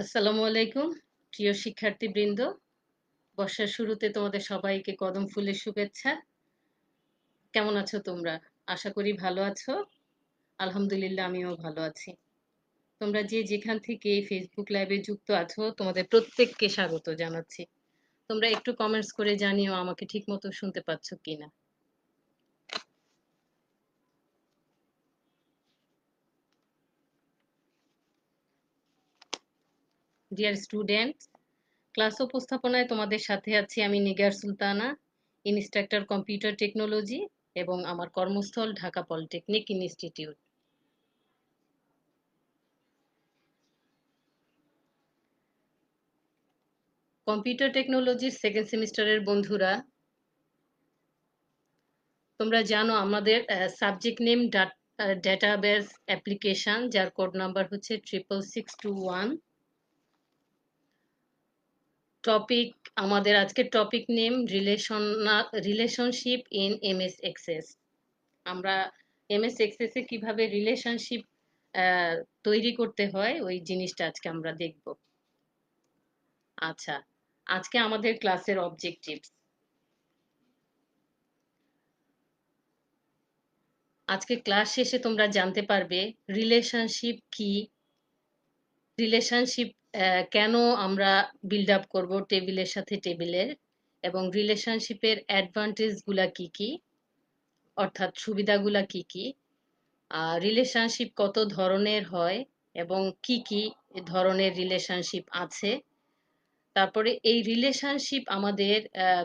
আসসালামু আলাইকুম প্রিয় শিক্ষার্থীবৃন্দ। বর্ষার শুরুতে তোমাদের সবাইকে কদম ফুলের শুভেচ্ছা। কেমন আছো তোমরা? আশা করি ভালো আছো। আলহামদুলিল্লাহ আমিও ভালো আছি। তোমরা যে যেখান থেকে এই ফেসবুক লাইভে যুক্ত আছো তোমাদের প্রত্যেককে স্বাগত জানাচ্ছি। তোমরা একটু কমেন্টস করে জানিও আমাকে ঠিক মতো শুনতে পাচ্ছ কিনা। ডিয়ার স্টুডেন্টস, ক্লাস উপস্থাপনায় তোমাদের সাথে আছি আমি Nigar Sultana, instructor computer technology এবং আমার কর্মস্থল ঢাকা পলিটেকনিক ইনস্টিটিউট। কম্পিউটার টেকনোলজির সেকেন্ড সেমিস্টারের বন্ধুরা, তোমরা জানো আমাদের সাবজেক্ট নেম ডেটাবেস অ্যাপ্লিকেশন, যার কোড নাম্বার হচ্ছে 66621। টপিক, আমাদের আজকের topic name relationship in MS access. আমরা এমএস এক্সেসে কিভাবে রিলেশনশিপ তৈরি করতে হয় ওই জিনিসটা আজকে আমরা দেখব। আচ্ছা, আজকে আমাদের ক্লাসের অবজেক্টিভস। আজকে ক্লাস শেষে তোমরা জানতে পারবে রিলেশনশিপ কি, রিলেশনশিপ কেন আমরা বিল্ড আপ করবো টেবিলের সাথে টেবিলের, এবং রিলেশনশিপের অ্যাডভান্টেজ গুলা কি কি, অর্থাৎ সুবিধাগুলা কি কি, রিলেশনশিপ কত ধরনের হয় এবং কি কি ধরনের রিলেশনশিপ আছে। তারপরে এই রিলেশনশিপ আমাদের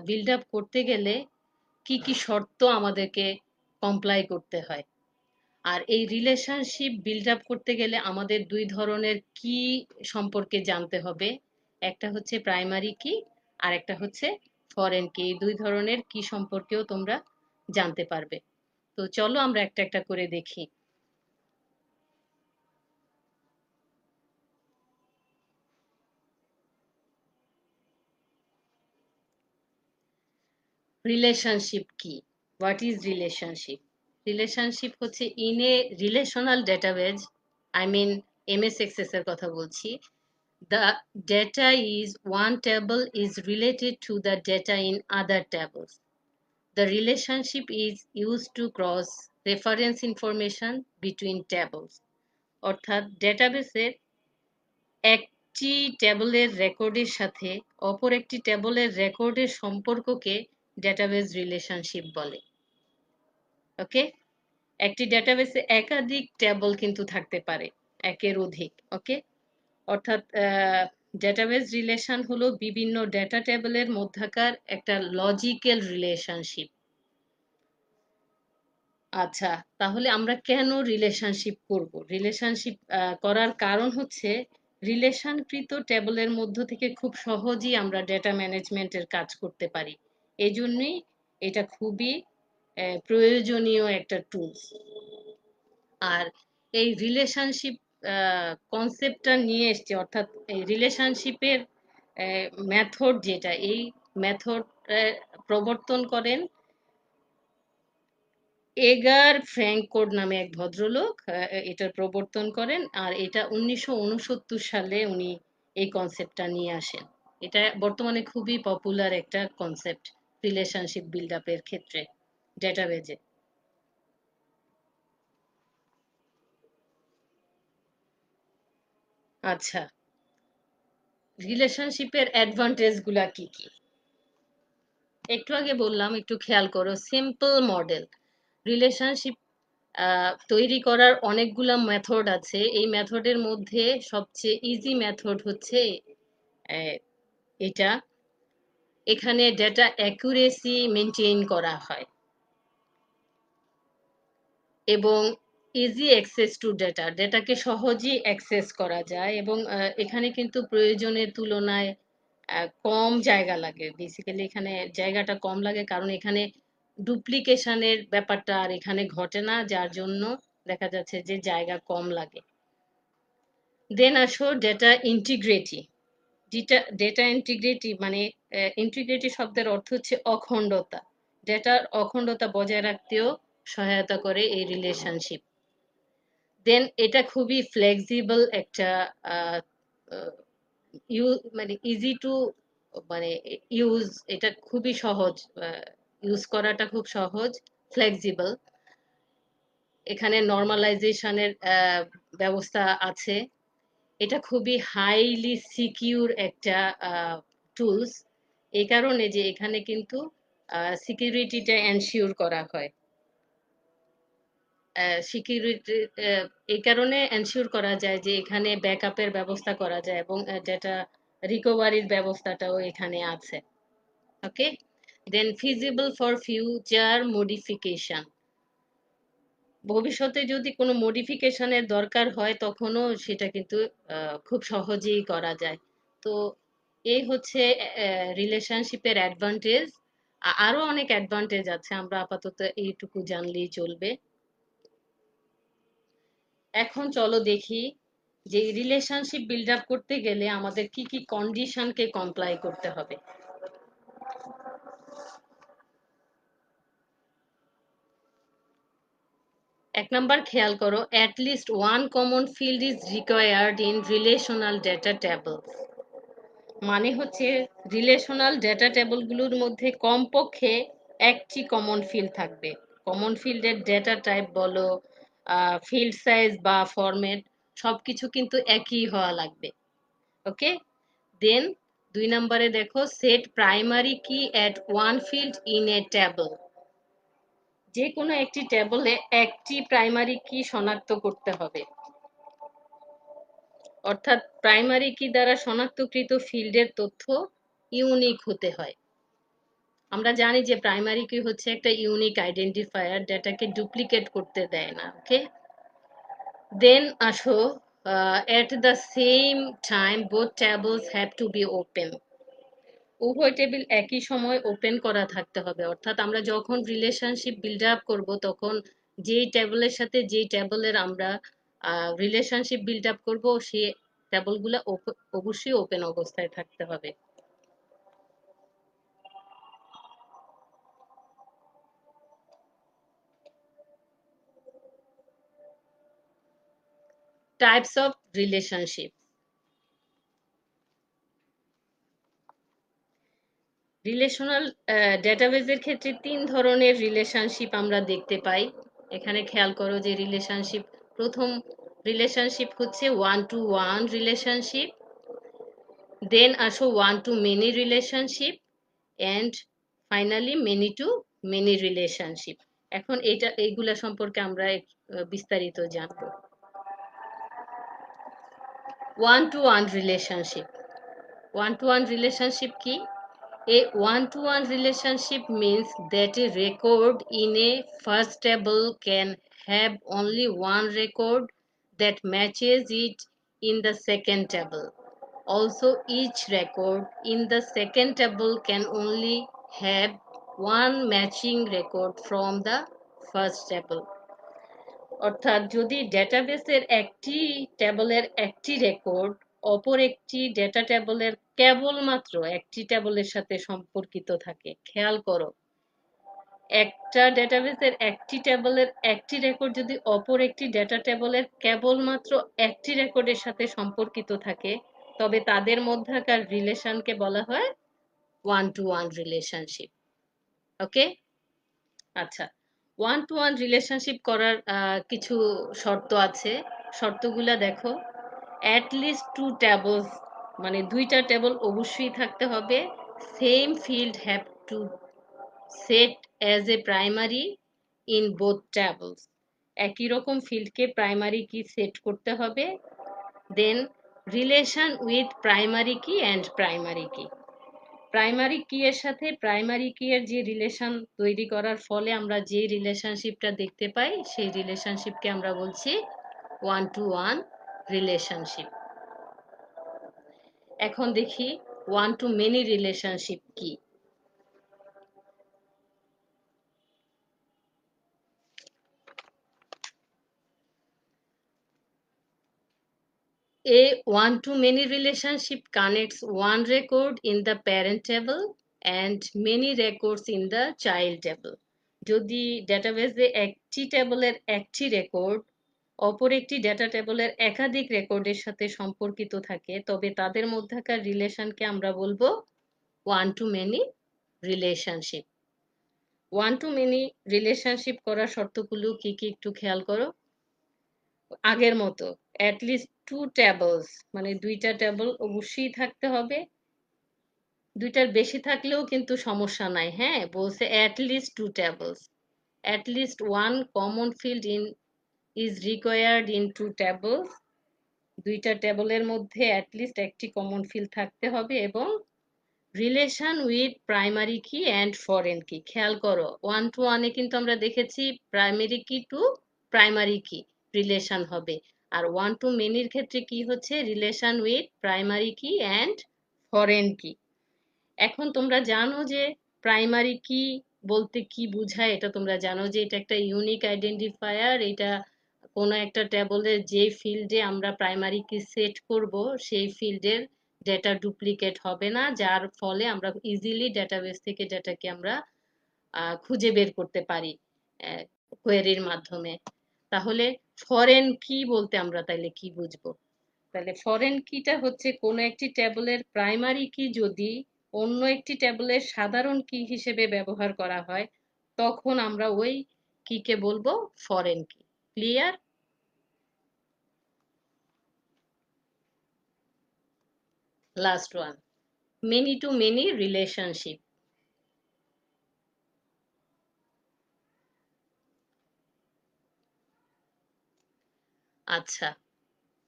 বিল্ড আপ করতে গেলে কি কি শর্ত আমাদেরকে কমপ্লাই করতে হয়। আর এই রিলেশনশিপ বিল্ড আপ করতে গেলে আমাদের দুই ধরনের কি সম্পর্কে জানতে হবে। একটা হচ্ছে প্রাইমারি কি, আর একটা হচ্ছে ফরেন কি। এই দুই ধরনের কি সম্পর্কেও তোমরা জানতে পারবে। তো চলো আমরা একটা একটা করে দেখি। রিলেশনশিপ কি? What is relationship? রিলেশনশিপ হচ্ছে in a relational database, I mean MS access এর কথা বলছি। The data is one table is related to the data in other tables. The relationship is used to cross reference information between tables. অর্থাৎ ডেটাবেসের একটি টেবলের রেকর্ডের সাথে অপর একটি টেবলের রেকর্ডের সম্পর্ককে ডেটাবেস রিলেশনশিপ বলে। ওকে, একটি ডেটাবেসে একাধিক টেবল কিন্তু থাকতে পারে, একের অধিক। ওকে, অর্থাৎ ডেটাবেস রিলেশন হলো বিভিন্ন ডেটা টেবিলের মধ্যকার একটা লজিক্যাল রিলেশনশিপ। আচ্ছা, তাহলে আমরা কেন রিলেশনশিপ করব? রিলেশনশিপ করার কারণ হচ্ছে রিলেশনকৃত টেবিলের মধ্য থেকে খুব সহজেই আমরা ডেটা ম্যানেজমেন্টের কাজ করতে পারি। এজন্যই এটা খুবই প্রয়োজনীয় একটা টুলস। আর এই রিলেশনশিপ কনসেপ্টটা নিয়ে এসছে, অর্থাৎ এই রিলেশনশিপের মেথড যেটা, এই মেথড প্রবর্তন করেন এগার ফ্র্যাঙ্কোড নামে এক ভদ্রলোক। এটার প্রবর্তন করেন, আর এটা 1969 সালে উনি এই কনসেপ্টটা নিয়ে আসেন। এটা বর্তমানে খুবই পপুলার একটা কনসেপ্ট রিলেশনশিপ বিল্ড আপের ক্ষেত্রে ডেটাবেজে। আচ্ছা, রিলেশনশিপের অ্যাডভান্টেজ গুলা কি কি? একটু আগে বললাম, একটু খেয়াল করো, সিম্পল মডেল। রিলেশনশিপ তৈরি করার অনেকগুলা মেথড আছে। এই মেথডের মধ্যে সবচেয়ে ইজি মেথড হচ্ছে আহ, এটা। এখানে ডেটা অ্যাকুরেসি মেনটেন করা হয় এবং ইজি অ্যাক্সেস টু ডেটা, ডেটাকে সহজেই অ্যাক্সেস করা যায়, এবং এখানে কিন্তু প্রয়োজনের তুলনায় কম জায়গা লাগে। বেসিক্যালি এখানে জায়গাটা কম লাগে কারণ এখানে ডুপ্লিকেশনের ব্যাপারটা আর এখানে ঘটে না, যার জন্য দেখা যাচ্ছে যে জায়গা কম লাগে। দেন আসো ডেটা ইন্টিগ্রিটি। ডেটা ইন্টিগ্রিটি মানে, ইন্টিগ্রিটি শব্দের অর্থ হচ্ছে অখণ্ডতা। ডেটার অখণ্ডতা বজায় রাখতেও সহায়তা করে এই রিলেশনশিপ। দেন এটা খুবই ফ্লেক্সিবল একটা মানে ইজি টু মানে ইউজ, এটা খুবই সহজ, ইউজ করাটা খুব সহজ, ফ্লেক্সিবল। এখানে নর্মালাইজেশনের ব্যবস্থা আছে। এটা খুবই হাইলি সিকিউর একটা টুলস, এই কারণে যে এখানে কিন্তু সিকিউরিটিটা এনশিওর করা হয়। সিকিউরিটি এই কারণে এনশিওর করা যায় যে এখানে ব্যাকআপের ব্যবস্থা করা যায়, এবং যেটা রিকভারির ব্যবস্থাটাও এখানে আছে। ওকে, দেন ফিজিবল ফর ফিউচার মডিফিকেশন, ভবিষ্যতে যদি কোনো মডিফিকেশনের দরকার হয় তখনও সেটা কিন্তু খুব সহজেই করা যায়। তো এই হচ্ছে রিলেশনশিপের অ্যাডভান্টেজ। আরো অনেক অ্যাডভান্টেজ আছে, আমরা আপাতত এইটুকু জানলেই চলবে। এখন চলো দেখি যে রিলেশনশিপ বিল্ড আপ করতে গেলে আমাদের কি কি কন্ডিশনকে কমপ্লাই করতে হবে। এক নাম্বার খেয়াল করো, at least one common field is required in relational data table. মানে হচ্ছে রিলেশনাল ডেটা টেবলগুলোর মধ্যে কমপক্ষে একটি কমন ফিল্ড থাকবে। কমন ফিল্ডের ডেটা টাইপ বলো, ফিল্ড সাইজ বা ফরম্যাট, সবকিছু কিন্তু একই হওয়া লাগবে। ওকে, দেন 2 নম্বরে দেখো, সেট প্রাইমারি কি at one field in a table. যে কোনো একটি টেবলে একটি প্রাইমারি কি শনাক্ত করতে হবে, অর্থাৎ প্রাইমারি কি দ্বারা শনাক্তকৃত ফিল্ডের তথ্য ইউনিক হতে হয়। আমরা জানি যে প্রাইমারি কি হচ্ছে একটা ইউনিক আইডেন্টিফায়ার, ডেটাকে ডুপ্লিকেট করতে দেয় না। ওকে, দেন আসো, at the same time both tables have to be open. উভয় টেবিল একই সময় ওপেন করা থাকতে হবে, অর্থাৎ আমরা যখন রিলেশনশিপ বিল্ড আপ করব তখন যেই টেবলের সাথে যেই টেবলের আমরা রিলেশনশিপ বিল্ড আপ করবো সেই টেবলগুলো অবশ্যই ওপেন অবস্থায় থাকতে হবে। Types of relationship. রিলেশনাল ডেটাবেজের ক্ষেত্রে 3 ধরনের রিলেশনশিপ আমরা দেখতে পাই। এখানে খেয়াল করো যে রিলেশনশিপ, প্রথম রিলেশনশিপ হচ্ছে one to one relationship, then আসো one to many relationship, and finally many to many relationship. এখন এইগুলা সম্পর্কে আমরা বিস্তারিত জানবো। One to one relationship. One to one relationship কি? A one-to-one relationship means that a record in a first table can have only one record that matches it in the second table. Also, each record in the second table can only have one matching record from the first table. অর্থাৎ যদি ডেটাবেসের একটি টেবলের একটি record অপর একটি data টেবলের কেবলমাত্র একটি টেবলের সাথে সম্পর্কিত থাকে, খেয়াল করো, একটা ডেটাবেসের একটি টেবলের একটি রেকর্ড যদি অপর একটি ডেটা টেবলের কেবলমাত্র একটি রেকর্ডের সাথে সম্পর্কিত থাকে, তবে তাদের মধ্যকার রিলেশনকে বলা হয় ওয়ান টু ওয়ান রিলেশনশিপ। ওকে, আচ্ছা, ওয়ান টু ওয়ান রিলেশনশিপ করার কিছু শর্ত আছে। শর্তগুলা দেখো, অ্যাট লিস্ট টু টেবলস, মানে দুইটা টেবল অবশ্যই থাকতে হবে। Same field have to set as a primary in both tables, একই রকম ফিল্ডকে প্রাইমারি কি সেট করতে হবে। দেন রিলেশন উইথ প্রাইমারি কি অ্যান্ড প্রাইমারি কি, প্রাইমারি কি এর সাথে প্রাইমারি কি এর যে রিলেশন তৈরি করার ফলে আমরা যে রিলেশনশিপটা দেখতে পাই সেই রিলেশনশিপকে আমরা বলছি ওয়ান টু ওয়ান রিলেশনশিপ। এখন দেখি ওয়ান টু মেনি রিলেশনশিপ কি। A one-to-many relationship connects one record in the parent table and many records in the child table. যদি ডেটাবেসে একটি টেবলের একটি রেকর্ড অপর একটি ডেটা টেবলের একাধিক রেকর্ডের সাথে সম্পর্কিত থাকে, তবে তাদের মধ্যকার রিলেশনকে আমরা বলবো one to many relationship. One to many relationship করার শর্তগুলো কি কি একটু খেয়াল করো। আগের মতো অ্যাটলিস্ট টু টেবলস, মানে দুইটা টেবল অবশ্যই থাকতে হবে। দুইটার বেশি থাকলেও কিন্তু সমস্যা নাই, হ্যাঁ, বলছে at least two tables. At least one common field is required in two tables. দুইটা টেবলের মধ্যে অ্যাটলিস্ট একটি কমন ফিল্ড থাকতে হবে। এবং রিলেশন উইথ প্রাইমারি কি অ্যান্ড ফরেন কি। খেয়াল করো, ওয়ান টু ওয়ানে কিন্তু আমরা দেখেছি প্রাইমারি কি টু প্রাইমারি কি রিলেশন হবে, আর ওয়ান টু মেনির ক্ষেত্রে কি হচ্ছে, রিলেশন উইথ প্রাইমারি কি অ্যান্ড ফরেন কি। এখন তোমরা জানো যে প্রাইমারি কি বলতে কি বোঝায়, এটা তোমরা জানো যে এটা একটা ইউনিক আইডেন্টিফায়ার। এটা কোনো একটা টেবলের যে ফিল্ডে আমরা প্রাইমারি কি সেট করব সেই ফিল্ডের ডেটা ডুপ্লিকেট হবে না, যার ফলে আমরা ইজিলি ডেটাবেস থেকে ডেটাকে আমরা খুঁজে বের করতে পারি কোয়েরির মাধ্যমে। তাহলে ফরেন কি বলতে আমরা তাইলে কি বুঝবো? তাহলে ফরেন কিটা হচ্ছে কোনো একটি টেবলের প্রাইমারি কি যদি অন্য একটি টেবলের সাধারণ কি হিসেবে ব্যবহার করা হয়, তখন আমরা ওই কিকে বলবো ফরেন কি। Clear? Last one, many to many relationship. আচ্ছা,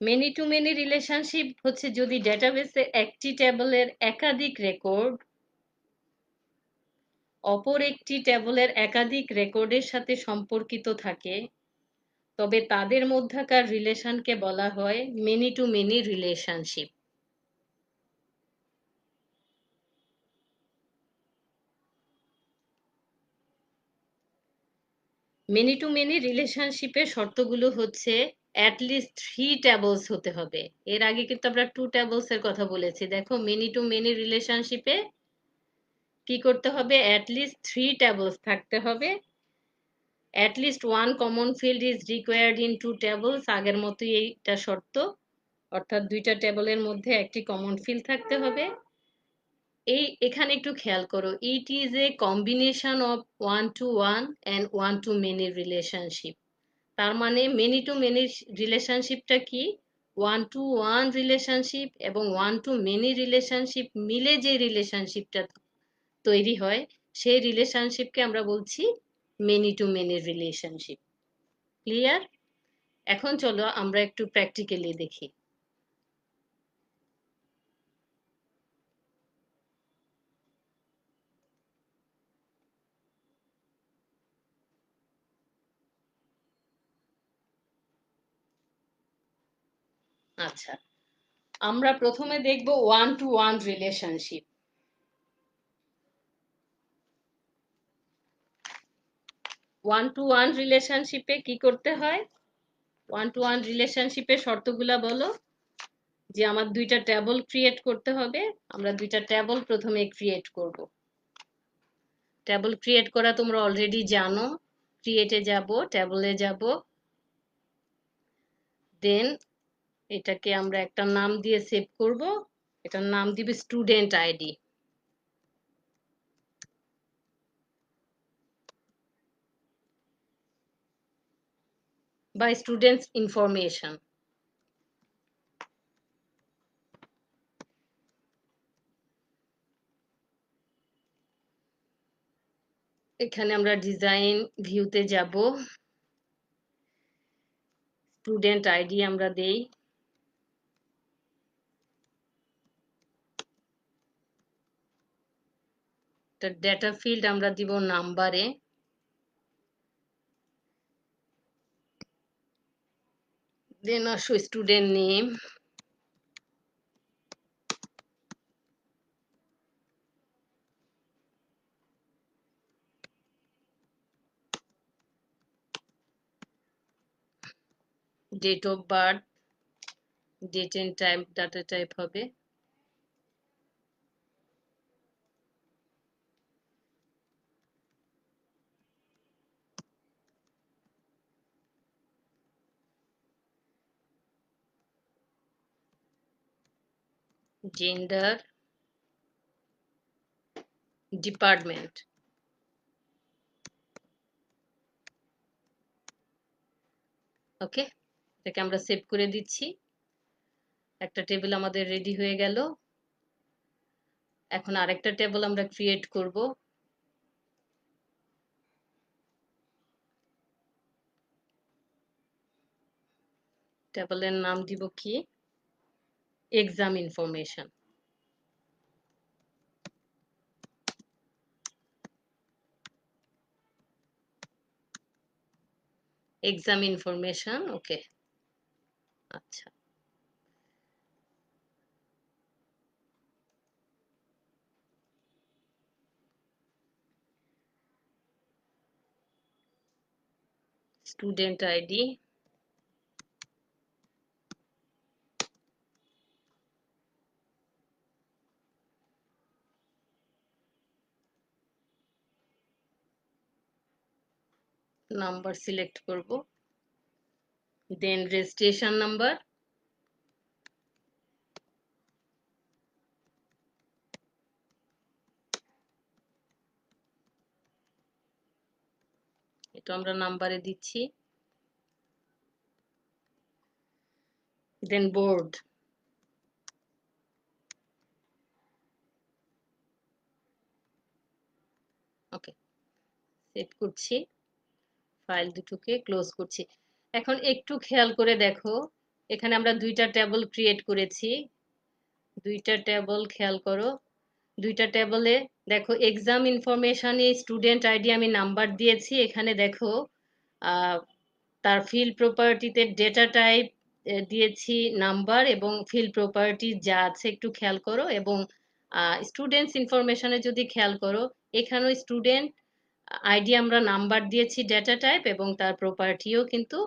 মেনি টু মেনি রিলেশনশিপ হচ্ছে যদি ডেটাবেসে একটি টেবলের একাধিক রেকর্ড অপর একটি টেবলের একাধিক রেকর্ডের সাথে সম্পর্কিত থাকে, তবে তাদের মধ্যকার রিলেশনকে বলা হয় many to many relationship. Many to many রিলেশনশিপের শর্তগুলো হচ্ছে অ্যাটলিস্ট থ্রি টেবলস হতে হবে। এর আগে কিন্তু আমরা টু টেবলস এর কথা বলেছি। দেখো, মেনি টু মেনি রিলেশনশিপে কি করতে হবে, অ্যাটলিস্ট থ্রি টেবলস থাকতে হবে। At least one common field is required in two tables, আগের মতোই এইটা শর্ত, অর্থাৎ দুইটা টেবলের মধ্যে একটি কমন ফিল্ড থাকতে হবে। এখানে একটু খেয়াল করো, it is a combination of one to one and one to many relationship. তার মানে মেনি টু মেনি রিলেশনশিপটা কি, ওয়ান টু ওয়ান রিলেশনশিপ এবং ওয়ান টু মেনি রিলেশনশিপ মিলে যে রিলেশনশিপটা তৈরি হয় সেই রিলেশনশিপকে আমরা বলছি many to many relationship. Clear? এখন চলো আমরা একটু প্র্যাকটিক্যালি দেখি। আচ্ছা, আমরা প্রথমে দেখব one to one relationship. One to one রিলেশনশিপে কি করতে হয়, ওয়ান টু ওয়ান রিলেশনশিপের শর্তগুলা বলো। যে আমার দুইটা টেবল ক্রিয়েট করতে হবে, আমরা দুইটা টেবল প্রথমে ক্রিয়েট করব। টেবল ক্রিয়েট করা তোমরা অলরেডি জানো। ক্রিয়েটে যাব, টেবলে যাব, দেন এটাকে আমরা একটা নাম দিয়ে সেভ করব। এটার নাম দিবে স্টুডেন্ট আইডি বা স্টুডেন্টস ইনফরমেশন। এখানে আমরা ডিজাইন ভিউতে যাব, স্টুডেন্ট আইডি আমরা দেই। ডেটা ফিল্ড আমরা দিব নাম্বারে। দেন আসো student name, date of birth, date and time data type হবে। Gender, department. ওকে, এটাকে আমরা সেভ করে দিচ্ছি। একটা টেবিল আমাদের রেডি হয়ে গেল। এখন আরেকটা টেবিল আমরা ক্রিয়েট করব। টেবিলের নাম দিব কি? Exam information. এক্সাম ইনফরমেশন, ওকে। আচ্ছা, স্টুডেন্ট আইডি, নাম্বার সিলেক্ট করব, দেন রেজিস্ট্রেশন নাম্বার, এটা আমরা নাম্বারে দিচ্ছি, দেন বোর্ড, ওকে, সেভ করছি, ফাইল দুটোকে ক্লোজ করছি। এখন একটু খেয়াল করে দেখো, এখানে আমরা দুইটা টেবিল ক্রিয়েট করেছি, দুইটা টেবিল খেয়াল করো, দুইটা টেবিলে দেখো এক্সাম ইনফরমেশনে স্টুডেন্ট আইডি আমি নাম্বার দিয়েছি, এখানে দেখো তার ফিল্ড প্রপার্টিতে ডেটা টাইপ দিয়েছি নাম্বার, এবং ফিল্ড প্রপার্টি যা আছে একটু খেয়াল করো, এবং স্টুডেন্টস ইনফরমেশনে যদি খেয়াল করো, এখানেও স্টুডেন্ট আইডি আমরা নাম্বার দিয়েছি ডেটা টাইপ, এবং তার প্রপার্টিও কিন্তু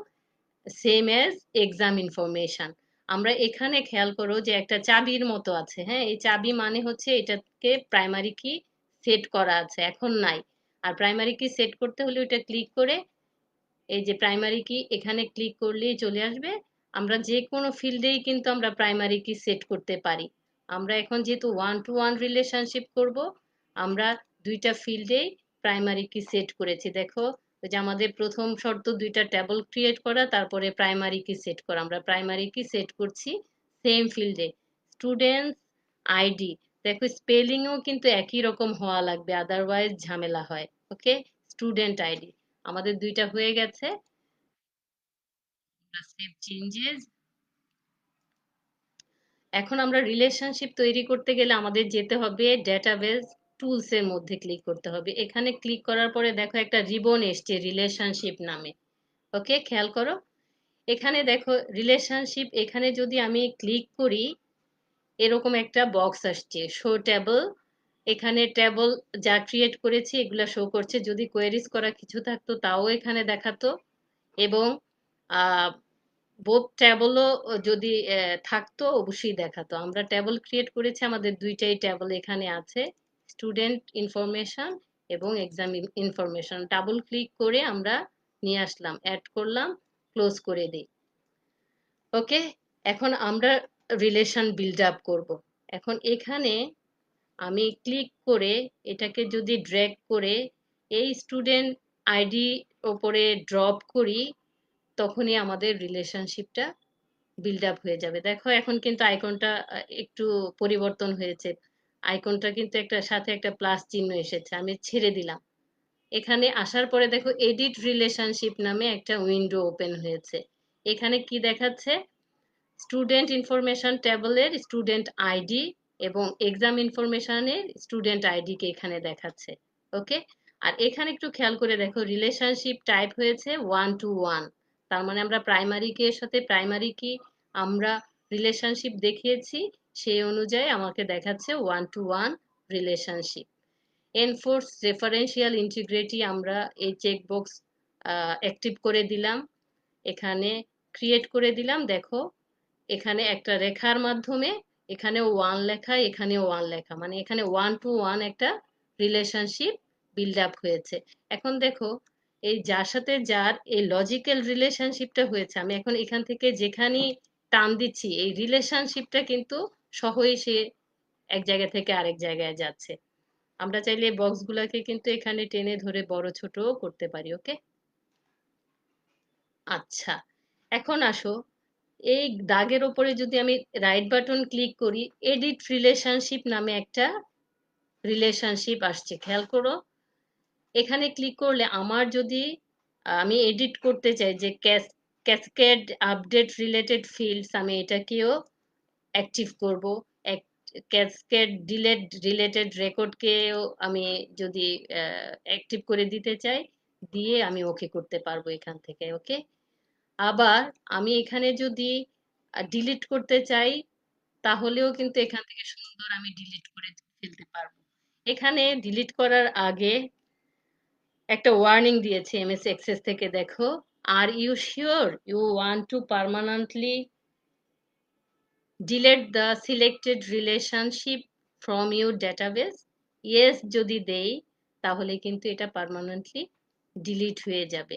সেম এজ এক্সাম ইনফরমেশন। আমরা এখানে খেয়াল করো যে একটা চাবির মতো আছে, হ্যাঁ, এই চাবি মানে হচ্ছে এটাকে প্রাইমারি কি সেট করা আছে, এখন নাই। আর প্রাইমারি কি সেট করতে হলে ওইটা ক্লিক করে, এই যে প্রাইমারি কি এখানে ক্লিক করলেই চলে আসবে। আমরা যে কোনো ফিল্ডেই কিন্তু আমরা প্রাইমারি কি সেট করতে পারি। আমরা এখন যেহেতু ওয়ান টু ওয়ান রিলেশনশিপ করব, আমরা দুইটা ফিল্ডেই প্রাইমারি কি সেট করেছি। দেখো, ওই যে আমাদের প্রথম শর্ত দুইটা টেবল ক্রিয়েট করা, তারপরে প্রাইমারি কি সেট করা, আমরা প্রাইমারি কি সেট করছি সেম ফিল্ডে, স্টুডেন্ট আইডি। দেখো স্পেলিংও কিন্তু একই রকম হওয়া লাগবে, আদারওয়াইজ ঝামেলা হয়। ওকে, স্টুডেন্ট আইডি আমাদের দুইটা হয়ে গেছে। Save changes. এখন আমরা রিলেশনশিপ তৈরি করতে গেলে আমাদের যেতে হবে ডেটাবেস টুলস এর মধ্যে, ক্লিক করতে হবে। এখানে ক্লিক করার পরে দেখো একটা রিবন এসছে রিলেশনশিপ নামে। ওকে, খেয়াল করো, এখানে দেখো রিলেশনশিপ, এখানে যদি আমি ক্লিক করি এরকম একটা বক্স আসছে শো টেবল। এখানে টেবল যা ক্রিয়েট করেছি এগুলা শো করছে, যদি কোয়েরিজ করা কিছু থাকতো তাও এখানে দেখাতো, এবং বোথ ট্যাবলও যদি থাকতো অবশ্যই দেখাতো। আমরা ট্যাবল ক্রিয়েট করেছি, আমাদের দুইটাই ট্যাবল এখানে আছে, স্টুডেন্ট ইনফরমেশন এবং এক্সাম ইনফরমেশন। ডাবল ক্লিক করে আমরা নিয়ে আসলাম, অ্যাড করলাম, ক্লোজ করে দিই। ওকে, এখন আমরা রিলেশন বিল্ড আপ করব। এখন এখানে আমি ক্লিক করে এটাকে যদি ড্র্যাগ করে এই স্টুডেন্ট আইডি ওপরে ড্রপ করি, তখনই আমাদের রিলেশনশিপটা বিল্ড আপ হয়ে যাবে। দেখো এখন কিন্তু আইকনটা একটু পরিবর্তন হয়েছে, আইকনটা কিন্তু একটা সাথে একটা প্লাস চিহ্ন এসেছে, আমি ছেড়ে দিলাম। এখানে আসার পরে দেখো এডিট রিলেশনশিপ নামে একটা উইন্ডো ওপেন হয়েছে। এখানে কি দেখাচ্ছে? স্টুডেন্ট ইনফরমেশন টেবলের স্টুডেন্ট আইডি এবং এক্সাম ইনফরমেশনের স্টুডেন্ট আইডি কে এখানে দেখাচ্ছে। ওকে, আর এখানে একটু খেয়াল করে দেখো রিলেশনশিপ টাইপ হয়েছে ওয়ান টু ওয়ান, তার মানে আমরা প্রাইমারি কি এর সাথে প্রাইমারি কি আমরা রিলেশনশিপ দেখিয়েছি, সেই অনুযায়ী আমাকে দেখাচ্ছে one to one relationship. Enforce referential integrity আমরা এই চেকবক্স অ্যাক্টিভ করে দিলাম, এখানে ক্রিয়েট করে দিলাম। দেখো এখানে একটা রেখার মাধ্যমে এখানেও ওয়ান লেখা, এখানেও ওয়ান লেখা, মানে এখানে ওয়ান টু ওয়ান একটা রিলেশনশিপ বিল্ড আপ হয়েছে। এখন দেখো এই যার সাথে যার এই লজিক্যাল রিলেশনশিপটা হয়েছে, আমি এখন এখান থেকে যেখানেই টান দিচ্ছি এই রিলেশনশিপটা কিন্তু সহই সে এক জায়গা থেকে আরেক জায়গায় যাচ্ছে। আমরা চাইলে বক্সগুলোকে কিন্তু এখানে টেনে ধরে বড় ছোটও করতে পারি। ওকে, আচ্ছা, এখন আসো, এই দাগের ওপরে যদি আমি রাইট বাটন ক্লিক করি, এডিট রিলেশনশিপ নামে একটা রিলেশনশিপ আসছে, খেয়াল করো। এখানে ক্লিক করলে আমার যদি আমি এডিট করতে চাই যে ক্যাসকেড আপডেট রিলেটেড ফিল্ডস, আমি এটাকেও অ্যাক্টিভ করব। ক্যাসকেড ডিলেট রিলেটেড রেকর্ডকেও আমি যদি অ্যাক্টিভ করে দিতে চাই, দিয়ে আমি ওকে করতে পারবো এখান থেকে। ওকে, আবার আমি এখানে যদি ডিলিট করতে চাই, তাহলেও কিন্তু এখান থেকে সুন্দর আমি ডিলিট করে ফেলতে পারবো। এখানে ডিলিট করার আগে একটা ওয়ার্নিং দিয়েছে এমএস এক্সেস থেকে, দেখো, are you sure you want to permanently delete the selected relationship from your database? Yes যদি দেই, তাহলে কিন্তু এটা পার্মানেন্টলি ডিলিট হয়ে যাবে।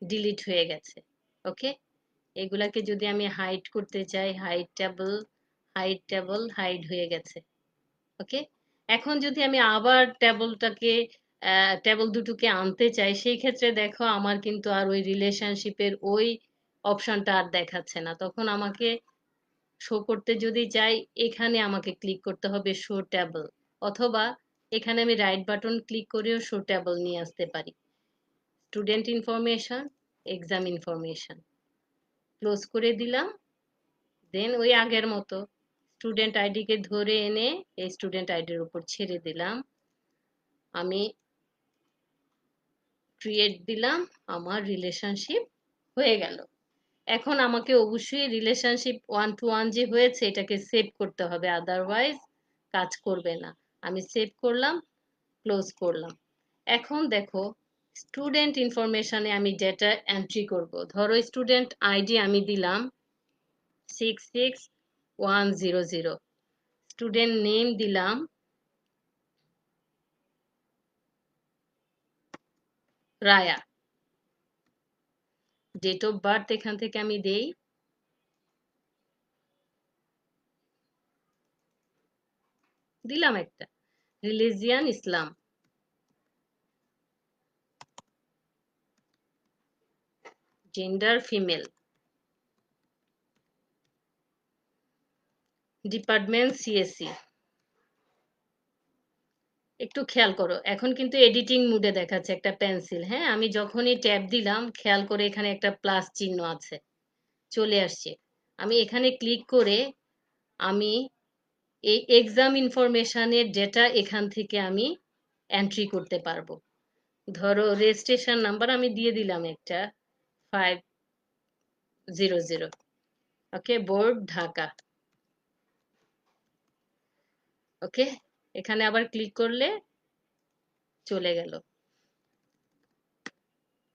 ডিলিট হয়ে গেছে। ওকে, এগুলাকে যদি আমি হাইড করতে চাই, হাইড হয়ে গেছে। ওকে, এখন যদি আমি আবার টেবল দুটোকে আনতে চাই, সেই ক্ষেত্রে দেখো আমার কিন্তু আর ওই রিলেশনশিপের ওই অপশনটা আর দেখাচ্ছে না। তখন আমাকে শো করতে যদি চাই, এখানে আমাকে ক্লিক করতে হবে শো টেবল, অথবা এখানে আমি রাইট বাটন ক্লিক করেও শো টেবল নিয়ে আসতে পারি। Student information, exam information, close করে দিলাম। দেন ওই আগের মতো স্টুডেন্ট আইডিকে ধরে এনে এই স্টুডেন্ট আইডির উপর ছেড়ে দিলাম। আমি ক্রিয়েট দিলাম, আমার রিলেশনশিপ হয়ে গেল। এখন আমাকে অবশ্যই রিলেশনশিপ ওয়ান টু ওয়ান যে হয়েছে এটাকে সেভ করতে হবে, আদারওয়াইজ কাজ করবে না। আমি সেভ করলাম, ক্লোজ করলাম। এখন দেখো, স্টুডেন্ট ইনফরমেশনে আমি ডেটা এন্ট্রি করব। ধরো স্টুডেন্ট আইডি আমি দিলাম 66100, স্টুডেন্ট নেম দিলাম রায়া, ডেট অফ বার্থ এখান থেকে আমি দেই দিলাম একটা, রিলিজিয়ান ইসলাম, জেন্ডার ফিমেল, ডিপার্টমেন্ট সিএসসি। একটু খেয়াল করো, এখন কিন্তু এডিটিং মুডে দেখাচ্ছে একটা পেন্সিল। হ্যাঁ, আমি যখনই ট্যাব দিলাম, খেয়াল করে এখানে একটা প্লাস চিহ্ন আছে, চলে আসছে। আমি এখানে ক্লিক করে আমি এই এক্সাম ইনফরমেশনের ডেটা এখান থেকে আমি এন্ট্রি করতে পারবো। ধরো রেজিস্ট্রেশন নাম্বার আমি দিয়ে দিলাম একটা 500। ওকে, বোর্ড ঢাকা। ওকে, এখানে আবার ক্লিক করলে চলে গেল।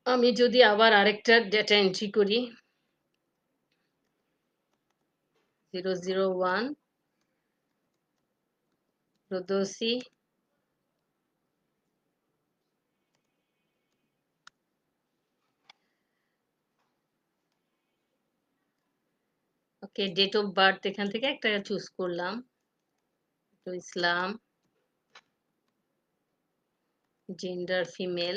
আমি যদি আবার আরেকটা ডেটা এন্ট্রি করি, 001 রোদসি, ওকে, ডেট অফ বার্থ এখান থেকে একটা চুজ করলাম, তো ইসলাম, জেন্ডার ফিমেল,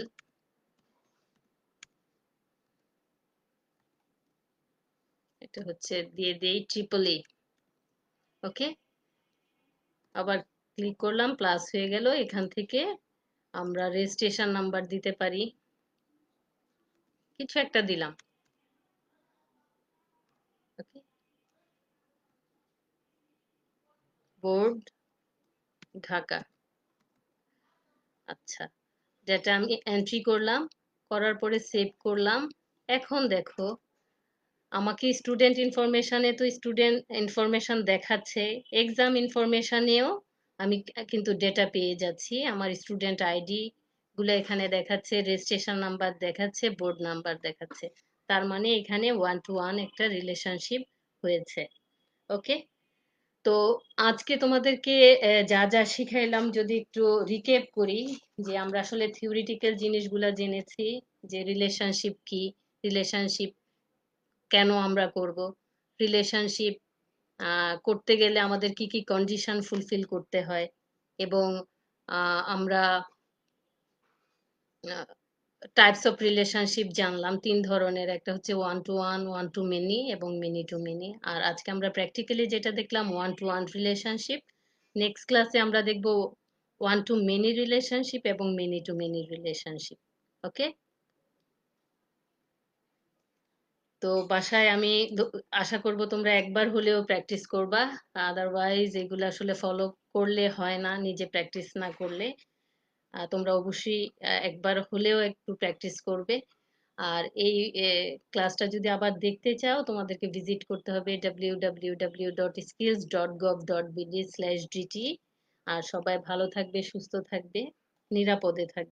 এটা হচ্ছে দিয়ে দেই 888। ওকে, আবার ক্লিক করলাম, প্লাস হয়ে গেল। এখান থেকে আমরা রেজিস্ট্রেশন নাম্বার দিতে পারি, কিছু একটা দিলাম। ওকে, বোর্ড ঢাকা। আচ্ছা, ডেটা আমি এন্ট্রি করলাম, করার পরে সেভ করলাম। এখন দেখো, আমাকে স্টুডেন্ট ইনফরমেশনে তো স্টুডেন্ট ইনফরমেশন দেখাচ্ছে, এক্সাম ইনফরমেশনেও আমি কিন্তু ডেটা পেয়ে যাচ্ছি। আমার স্টুডেন্ট আইডি গুলো এখানে দেখাচ্ছে, রেজিস্ট্রেশন নাম্বার দেখাচ্ছে, বোর্ড নাম্বার দেখাচ্ছে। তার মানে এখানে ওয়ান টু ওয়ান একটা রিলেশনশিপ হয়েছে। ওকে, তো আজকে তোমাদেরকে যা যা শিখাইলাম যদি একটু রিক্যাপ করি, যে আমরা আসলে থিওরিটিক্যাল জিনিসগুলা জেনেছি, যে রিলেশনশিপ কি, রিলেশনশিপ কেন আমরা করব, রিলেশনশিপ করতে গেলে আমাদের কি কি কন্ডিশন ফুলফিল করতে হয়, এবং আমরা টাইপস অফ রিলেশনশিপ জানলাম 3 ধরনের। একটা হচ্ছে one to one, one to many এবং মেনি টু মেনি। আর আজকে আমরা প্র্যাকটিক্যালি যেটা দেখলাম one to one relationship. Next ক্লাসে আমরা দেখব ওয়ান টু মেনি রিলেশনশিপ এবং many to many relationship. Okay, তো বাসায় আমি আশা করব তোমরা একবার হলেও প্র্যাকটিস করবা, আদারওয়াইজ এগুলো আসলে ফলো করলে হয় না নিজে প্র্যাকটিস না করলে। তোমরা অবশ্যই একবার হলেও একটু প্র্যাকটিস করবে। আর এই ক্লাসটা যদি আবার দেখতে চাও তোমাদেরকে ভিজিট করতে হবে www.skills.gov.bd/dt। আর সবাই ভালো থাকবে, সুস্থ থাকবে, নিরাপদে থাকবে।